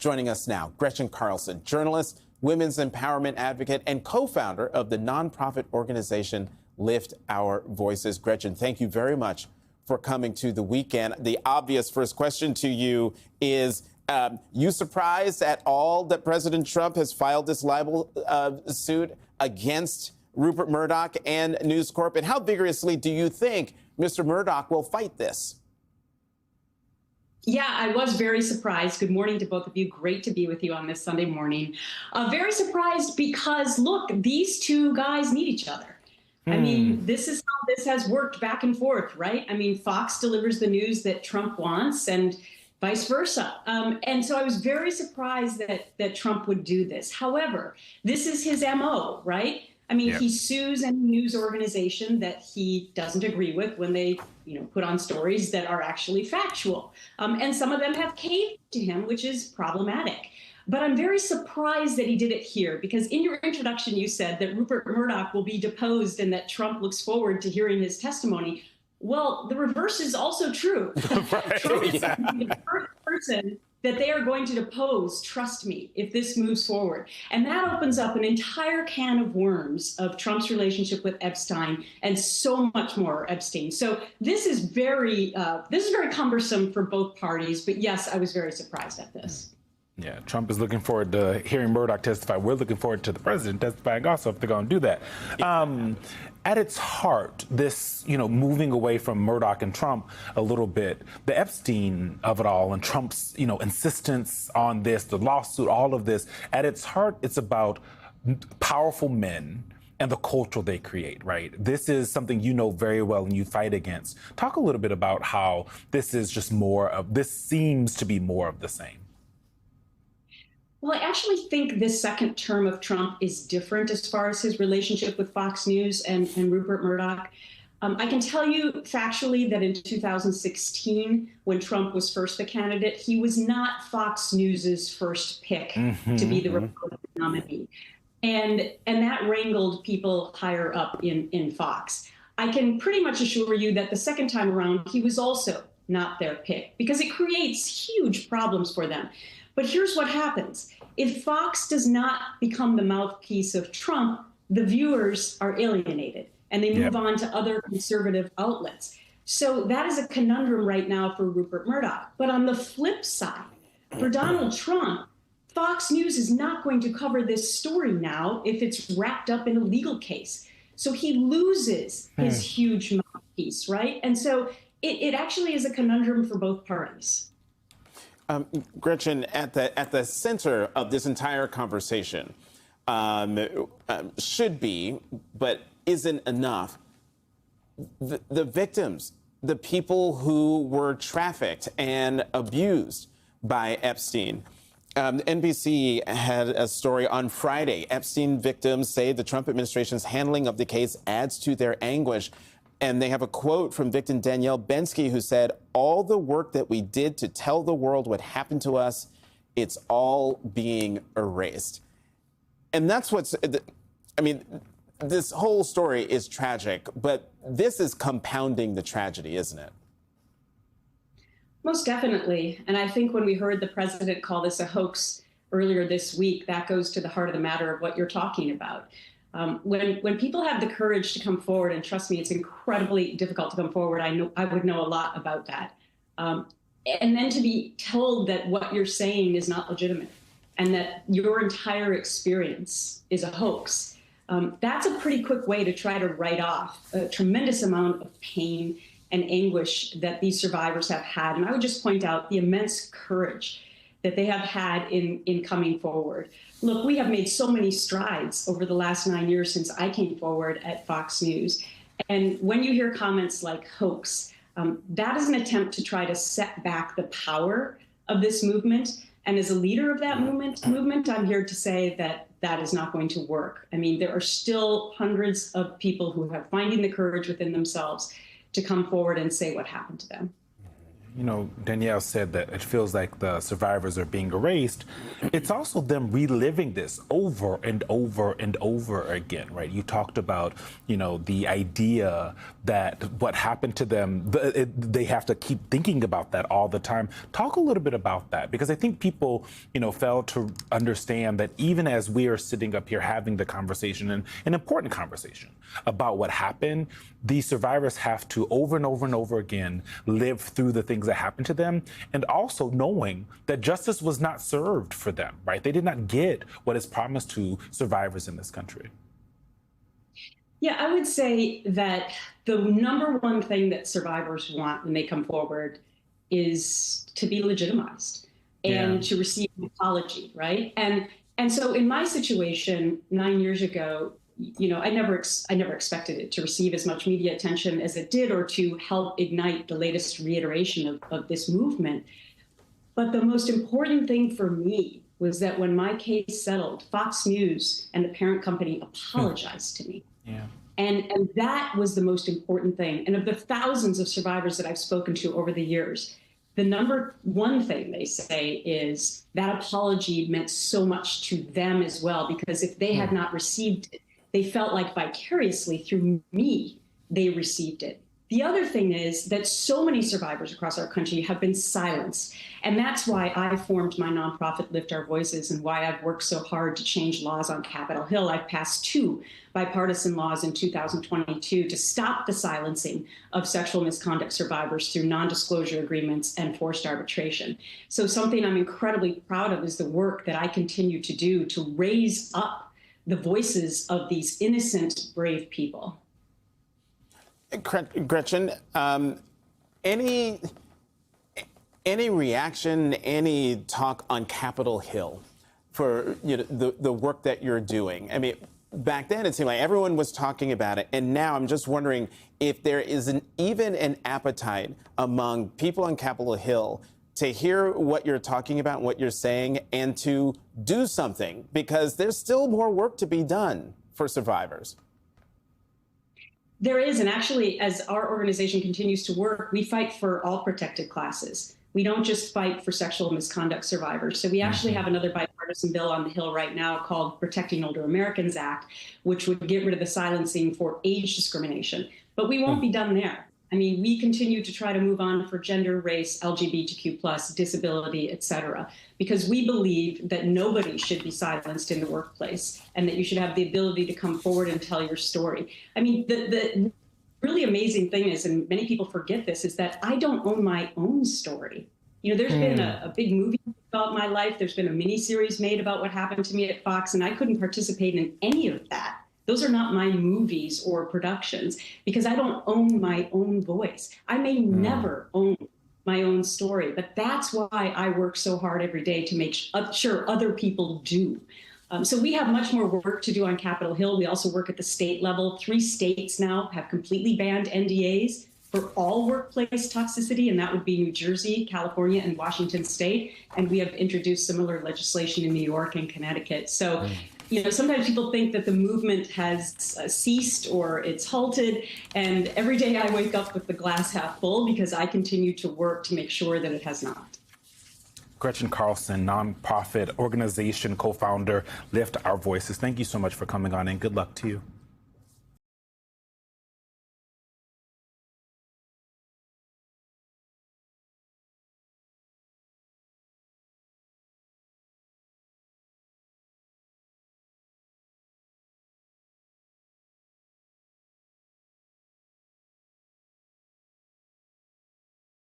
Joining us now, Gretchen Carlson, journalist, women's empowerment advocate, and co-founder of the nonprofit organization Lift Our Voices. Gretchen, thank you very much for coming to The Weekend. The obvious first question to you is, you surprised at all that President Trump has filed this libel suit against Rupert Murdoch and News Corp? And how vigorously do you think Mr. Murdoch will fight this? Yeah, I was very surprised. Good morning to both of you. Great to be with you on this Sunday morning. Very surprised because, look, these two guys need each other. I mean, this is how this has worked back and forth, right? I mean, Fox delivers the news that Trump wants and vice versa. And so I was very surprised that Trump would do this. However, this is his MO, right? I mean, He sues any news organization that he doesn't agree with when they, put on stories that are actually factual. And some of them have caved to him, which is problematic. But I'm very surprised that he did it here, because in your introduction, you said that Rupert Murdoch will be deposed and that Trump looks forward to hearing his testimony. Well, the reverse is also true. Right, Trump is the first person that they are going to depose, trust me, if this moves forward. And that opens up an entire can of worms of Trump's relationship with Epstein and so much more Epstein. So this is very cumbersome for both parties. But yes, I was very surprised at this. Yeah, Trump is looking forward to hearing Murdoch testify. We're looking forward to the president testifying also, if they're going to do that. At its heart, this, moving away from Murdoch and Trump a little bit, the Epstein of it all and Trump's, insistence on this, the lawsuit, all of this, at its heart, it's about powerful men and the culture they create, right? This is something you know very well and you fight against. Talk a little bit about how this is just this seems to be more of the same. Well, I actually think this second term of Trump is different as far as his relationship with Fox News and Rupert Murdoch. I can tell you factually that in 2016, when Trump was first the candidate, he was not Fox News's first pick to be the Republican nominee. And that wrangled people higher up in Fox. I can pretty much assure you that the second time around, he was also not their pick, because it creates huge problems for them. But here's what happens. If Fox does not become the mouthpiece of Trump, the viewers are alienated and they move on to other conservative outlets. So that is a conundrum right now for Rupert Murdoch. But on the flip side, for Donald Trump, Fox News is not going to cover this story now if it's wrapped up in a legal case. So he loses his huge mouthpiece, right? And so it actually is a conundrum for both parties. Gretchen, at the center of this entire conversation should be, but isn't enough, the victims, the people who were trafficked and abused by Epstein. NBC had a story on Friday. Epstein victims say the Trump administration's handling of the case adds to their anguish. And they have a quote from victim Danielle Bensky, who said, "All the work that we did to tell the world what happened to us, it's all being erased." And that's this whole story is tragic, but this is compounding the tragedy, isn't it? Most definitely. And I think when we heard the president call this a hoax earlier this week, that goes to the heart of the matter of what you're talking about. When people have the courage to come forward, and trust me, it's incredibly difficult to come forward. I would know a lot about that. And then to be told that what you're saying is not legitimate and that your entire experience is a hoax. That's a pretty quick way to try to write off a tremendous amount of pain and anguish that these survivors have had. And I would just point out the immense courage that they have had in coming forward. Look, we have made so many strides over the last 9 years since I came forward at Fox News. And when you hear comments like hoax, that is an attempt to try to set back the power of this movement. And as a leader of that movement, I'm here to say that that is not going to work. I mean, there are still hundreds of people who are finding the courage within themselves to come forward and say what happened to them. Danielle said that it feels like the survivors are being erased. It's also them reliving this over and over and over again, right? You talked about, the idea that what happened to them, they have to keep thinking about that all the time. Talk a little bit about that, because I think people, fail to understand that even as we are sitting up here having the conversation, and an important conversation about what happened, these survivors have to over and over and over again live through the things that happened to them, and also knowing that justice was not served for them, right? They did not get what is promised to survivors in this country. Yeah, I would say that the number one thing that survivors want when they come forward is to be legitimized and to receive an apology, right? And so in my situation 9 years ago, I never expected it to receive as much media attention as it did, or to help ignite the latest reiteration of this movement. But the most important thing for me was that when my case settled, Fox News and the parent company apologized to me. Yeah. And that was the most important thing. And of the thousands of survivors that I've spoken to over the years, the number one thing they say is that apology meant so much to them as well, because if they had not received it, they felt like vicariously through me, they received it. The other thing is that so many survivors across our country have been silenced. And that's why I formed my nonprofit, Lift Our Voices, and why I've worked so hard to change laws on Capitol Hill. I've passed 2 bipartisan laws in 2022 to stop the silencing of sexual misconduct survivors through non-disclosure agreements and forced arbitration. So something I'm incredibly proud of is the work that I continue to do to raise up the voices of these innocent, brave people. Gretchen, any reaction, any talk on Capitol Hill for the work that you're doing? I mean, back then it seemed like everyone was talking about it, and now I'm just wondering if there is even an appetite among people on Capitol Hill to hear what you're talking about, what you're saying, and to do something, because there's still more work to be done for survivors. There is, and actually, as our organization continues to work, we fight for all protected classes. We don't just fight for sexual misconduct survivors. So we actually have another bipartisan bill on the Hill right now called Protecting Older Americans Act, which would get rid of the silencing for age discrimination. But we won't be done there. I mean, we continue to try to move on for gender, race, LGBTQ+, disability, et cetera, because we believe that nobody should be silenced in the workplace and that you should have the ability to come forward and tell your story. I mean, the really amazing thing is, and many people forget this, is that I don't own my own story. There's been a big movie about my life. There's been a miniseries made about what happened to me at Fox, and I couldn't participate in any of that. Those are not my movies or productions, because I don't own my own voice. I may never own my own story, but that's why I work so hard every day to make sure other people do. So we have much more work to do on Capitol Hill. We also work at the state level. 3 states now have completely banned NDAs for all workplace toxicity, and that would be New Jersey, California, and Washington State. And we have introduced similar legislation in New York and Connecticut. So sometimes people think that the movement has ceased or it's halted. And every day I wake up with the glass half full, because I continue to work to make sure that it has not. Gretchen Carlson, nonprofit organization co-founder, Lift Our Voices. Thank you so much for coming on, and good luck to you.